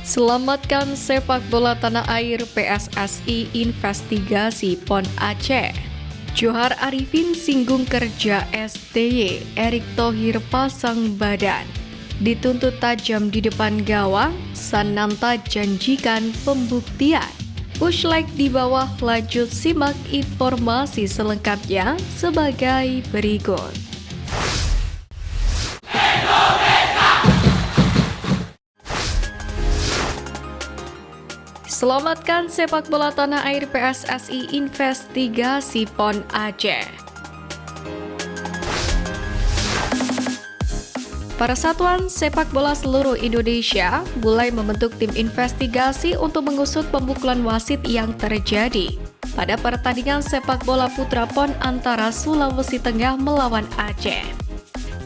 Selamatkan sepak bola tanah air, PSSI investigasi PON Aceh. Johar Arifin singgung kerja STY, Erick Thohir pasang badan. Dituntut tajam di depan gawang, Sananta janjikan pembuktian. Push like di bawah, lanjut simak informasi selengkapnya sebagai berikut. Selamatkan sepak bola tanah air, PSSI investigasi PON Aceh. Para satuan sepak bola seluruh Indonesia mulai membentuk tim investigasi untuk mengusut pemukulan wasit yang terjadi pada pertandingan sepak bola putra PON antara Sulawesi Tengah melawan Aceh.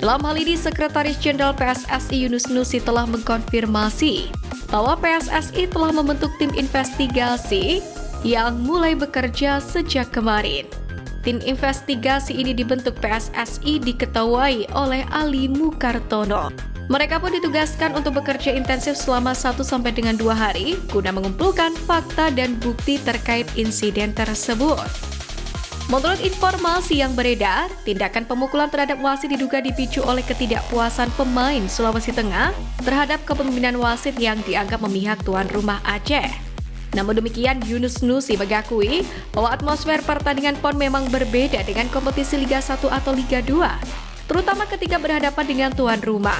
Dalam hal ini, Sekretaris Jenderal PSSI Yunus Nusi telah mengkonfirmasi bahwa PSSI telah membentuk tim investigasi yang mulai bekerja sejak kemarin. Tim investigasi ini dibentuk PSSI diketuai oleh Ali Mukartono. Mereka pun ditugaskan untuk bekerja intensif selama 1-2 hari guna mengumpulkan fakta dan bukti terkait insiden tersebut. Menurut informasi yang beredar, tindakan pemukulan terhadap wasit diduga dipicu oleh ketidakpuasan pemain Sulawesi Tengah terhadap kepemimpinan wasit yang dianggap memihak tuan rumah Aceh. Namun demikian, Yunus Nusi mengakui bahwa atmosfer pertandingan PON memang berbeda dengan kompetisi Liga 1 atau Liga 2, terutama ketika berhadapan dengan tuan rumah.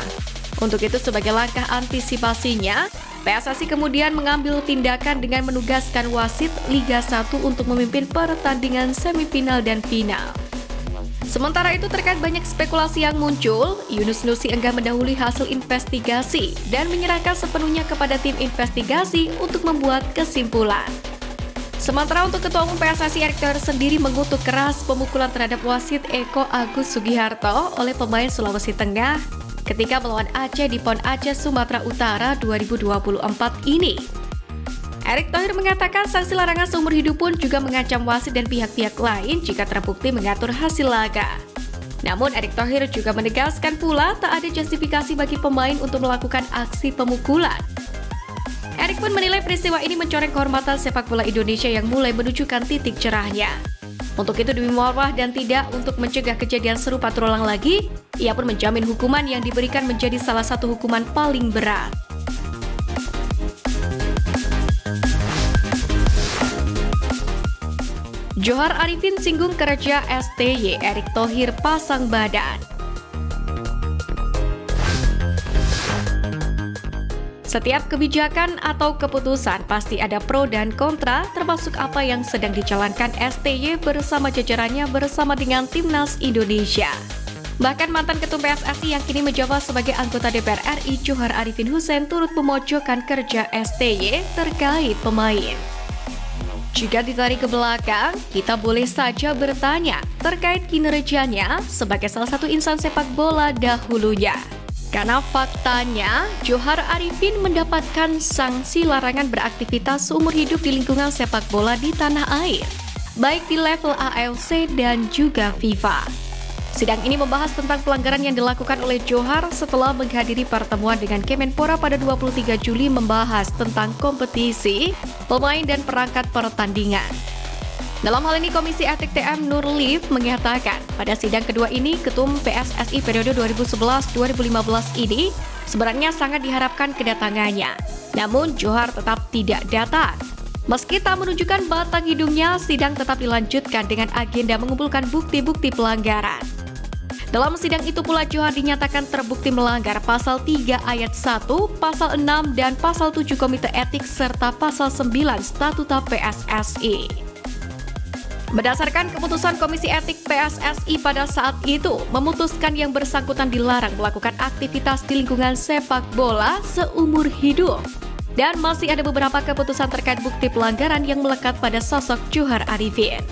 Untuk itu, sebagai langkah antisipasinya, PSSI kemudian mengambil tindakan dengan menugaskan wasit Liga 1 untuk memimpin pertandingan semifinal dan final. Sementara itu, terkait banyak spekulasi yang muncul, Yunus Nusi enggan mendahului hasil investigasi dan menyerahkan sepenuhnya kepada tim investigasi untuk membuat kesimpulan. Sementara untuk Ketua Umum PSSI Erick Thohir sendiri mengutuk keras pemukulan terhadap wasit Eko Agus Sugiharto oleh pemain Sulawesi Tengah ketika melawan Aceh di PON Aceh Sumatera Utara 2024 ini. Erick Thohir mengatakan sanksi larangan seumur hidup pun juga mengancam wasit dan pihak-pihak lain jika terbukti mengatur hasil laga. Namun Erick Thohir juga menegaskan pula tak ada justifikasi bagi pemain untuk melakukan aksi pemukulan. Erick pun menilai peristiwa ini mencoreng kehormatan sepak bola Indonesia yang mulai menunjukkan titik cerahnya. Untuk itu, demi marwah dan tidak untuk mencegah kejadian serupa terulang lagi, ia pun menjamin hukuman yang diberikan menjadi salah satu hukuman paling berat. Johar Arifin singgung kerja STY, Erick Thohir pasang badan. Setiap kebijakan atau keputusan pasti ada pro dan kontra, termasuk apa yang sedang dijalankan STY bersama jajarannya bersama dengan Timnas Indonesia. Bahkan mantan Ketum PSSI yang kini menjabat sebagai anggota DPR RI, Johar Arifin Hussein, turut memojokkan kerja STY terkait pemain. Jika ditarik ke belakang, kita boleh saja bertanya terkait kinerjanya sebagai salah satu insan sepak bola dahulunya. Karena faktanya, Johar Arifin mendapatkan sanksi larangan beraktivitas seumur hidup di lingkungan sepak bola di tanah air, baik di level AFC dan juga FIFA. Sidang ini membahas tentang pelanggaran yang dilakukan oleh Johar setelah menghadiri pertemuan dengan Kemenpora pada 23 Juli membahas tentang kompetisi, pemain dan perangkat pertandingan. Dalam hal ini, Komisi Etik TM Nurlif mengatakan pada sidang kedua ini, Ketum PSSI periode 2011-2015 ini sebenarnya sangat diharapkan kedatangannya. Namun, Johar tetap tidak datang. Meski tak menunjukkan batang hidungnya, sidang tetap dilanjutkan dengan agenda mengumpulkan bukti-bukti pelanggaran. Dalam sidang itu pula, Johar dinyatakan terbukti melanggar Pasal 3 Ayat 1, Pasal 6, dan Pasal 7 Komite Etik serta Pasal 9 Statuta PSSI. Berdasarkan keputusan Komisi Etik PSSI pada saat itu, memutuskan yang bersangkutan dilarang melakukan aktivitas di lingkungan sepak bola seumur hidup. Dan masih ada beberapa keputusan terkait bukti pelanggaran yang melekat pada sosok Johar Arifin.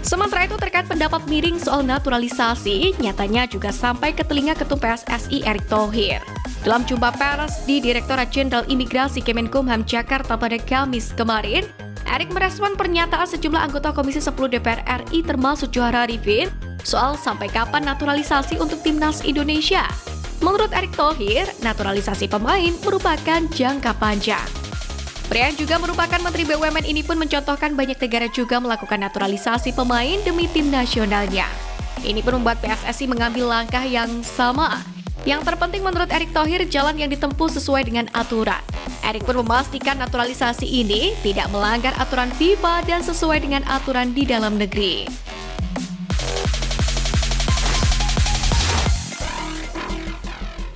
Sementara itu, terkait pendapat miring soal naturalisasi, nyatanya juga sampai ke telinga Ketum PSSI Erick Thohir. Dalam jumpa pers di Direktorat Jenderal Imigrasi Kemenkumham Jakarta pada Kamis kemarin, Erick merespon pernyataan sejumlah anggota Komisi 10 DPR RI termasuk Johar Arifin soal sampai kapan naturalisasi untuk Timnas Indonesia. Menurut Erick Thohir, naturalisasi pemain merupakan jangka panjang. Pria yang juga merupakan Menteri BUMN ini pun mencontohkan banyak negara juga melakukan naturalisasi pemain demi tim nasionalnya. Ini pun membuat PSSI mengambil langkah yang sama. Yang terpenting menurut Erick Thohir, jalan yang ditempuh sesuai dengan aturan. Erick pun memastikan naturalisasi ini tidak melanggar aturan FIFA dan sesuai dengan aturan di dalam negeri.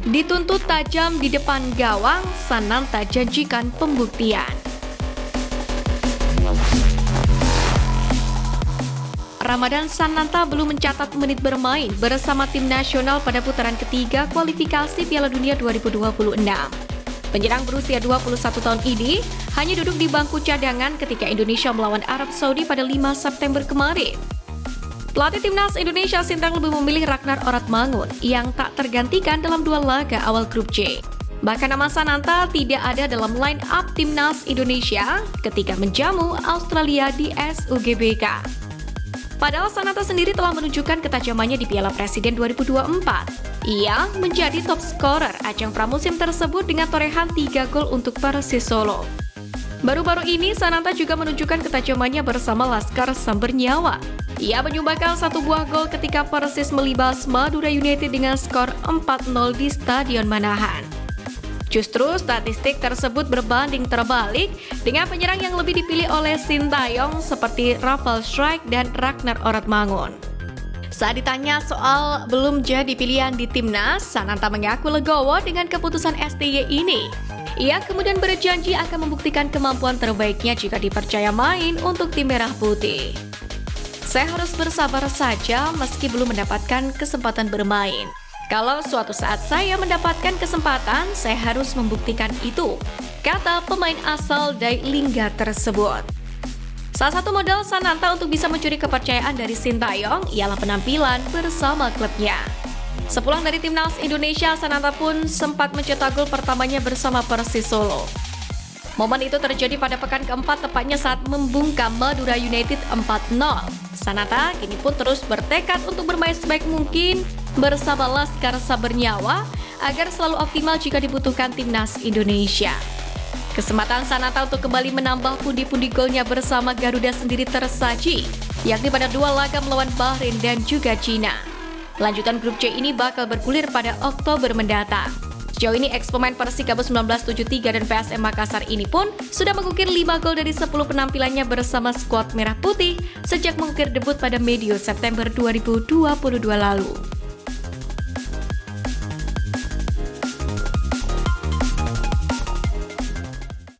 Dituntut tajam di depan gawang, Sananta janjikan pembuktian. Ramadan Sananta belum mencatat menit bermain bersama tim nasional pada putaran ketiga kualifikasi Piala Dunia 2026. Penyerang berusia 21 tahun ini hanya duduk di bangku cadangan ketika Indonesia melawan Arab Saudi pada 5 September kemarin. Pelatih timnas Indonesia Sintayong lebih memilih Ragnar Oratmangun yang tak tergantikan dalam dua laga awal grup C. Bahkan nama Sananta tidak ada dalam line up timnas Indonesia ketika menjamu Australia di SUGBK. Padahal Sananta sendiri telah menunjukkan ketajamannya di Piala Presiden 2024. Ia menjadi top scorer ajang pramusim tersebut dengan torehan 3 gol untuk Persis Solo. Baru-baru ini Sananta juga menunjukkan ketajamannya bersama Laskar Sambernyawa. Ia menyumbangkan 1 buah gol ketika Persis melibas Madura United dengan skor 4-0 di Stadion Manahan. Justru statistik tersebut berbanding terbalik dengan penyerang yang lebih dipilih oleh Sintayong seperti Rafael Struijk dan Ragnar Oratmangun. Saat ditanya soal belum jadi pilihan di timnas, Sananta mengaku legowo dengan keputusan STY ini. Ia kemudian berjanji akan membuktikan kemampuan terbaiknya jika dipercaya main untuk tim merah putih. Saya harus bersabar saja meski belum mendapatkan kesempatan bermain. Kalau suatu saat saya mendapatkan kesempatan, saya harus membuktikan itu, kata pemain asal Dai Lingga tersebut. Salah satu modal Sananta untuk bisa mencuri kepercayaan dari Sintayong ialah penampilan bersama klubnya. Sepulang dari timnas Indonesia, Sananta pun sempat mencetak gol pertamanya bersama Persis Solo. Momen itu terjadi pada pekan keempat, tepatnya saat membungkam Madura United 4-0. Sananta kini pun terus bertekad untuk bermain sebaik mungkin bersama Laskar Sambernyawa agar selalu optimal jika dibutuhkan timnas Indonesia. Kesempatan Sananta untuk kembali menambah pundi-pundi golnya bersama Garuda sendiri tersaji, yakni pada 2 laga melawan Bahrain dan juga Cina. Lanjutan grup C ini bakal bergulir pada Oktober mendatang. Sejauh ini ex-pemain Persikabo 1973 dan PSM Makassar ini pun sudah mengukir 5 gol dari 10 penampilannya bersama skuad Merah Putih sejak mengukir debut pada medio September 2022 lalu.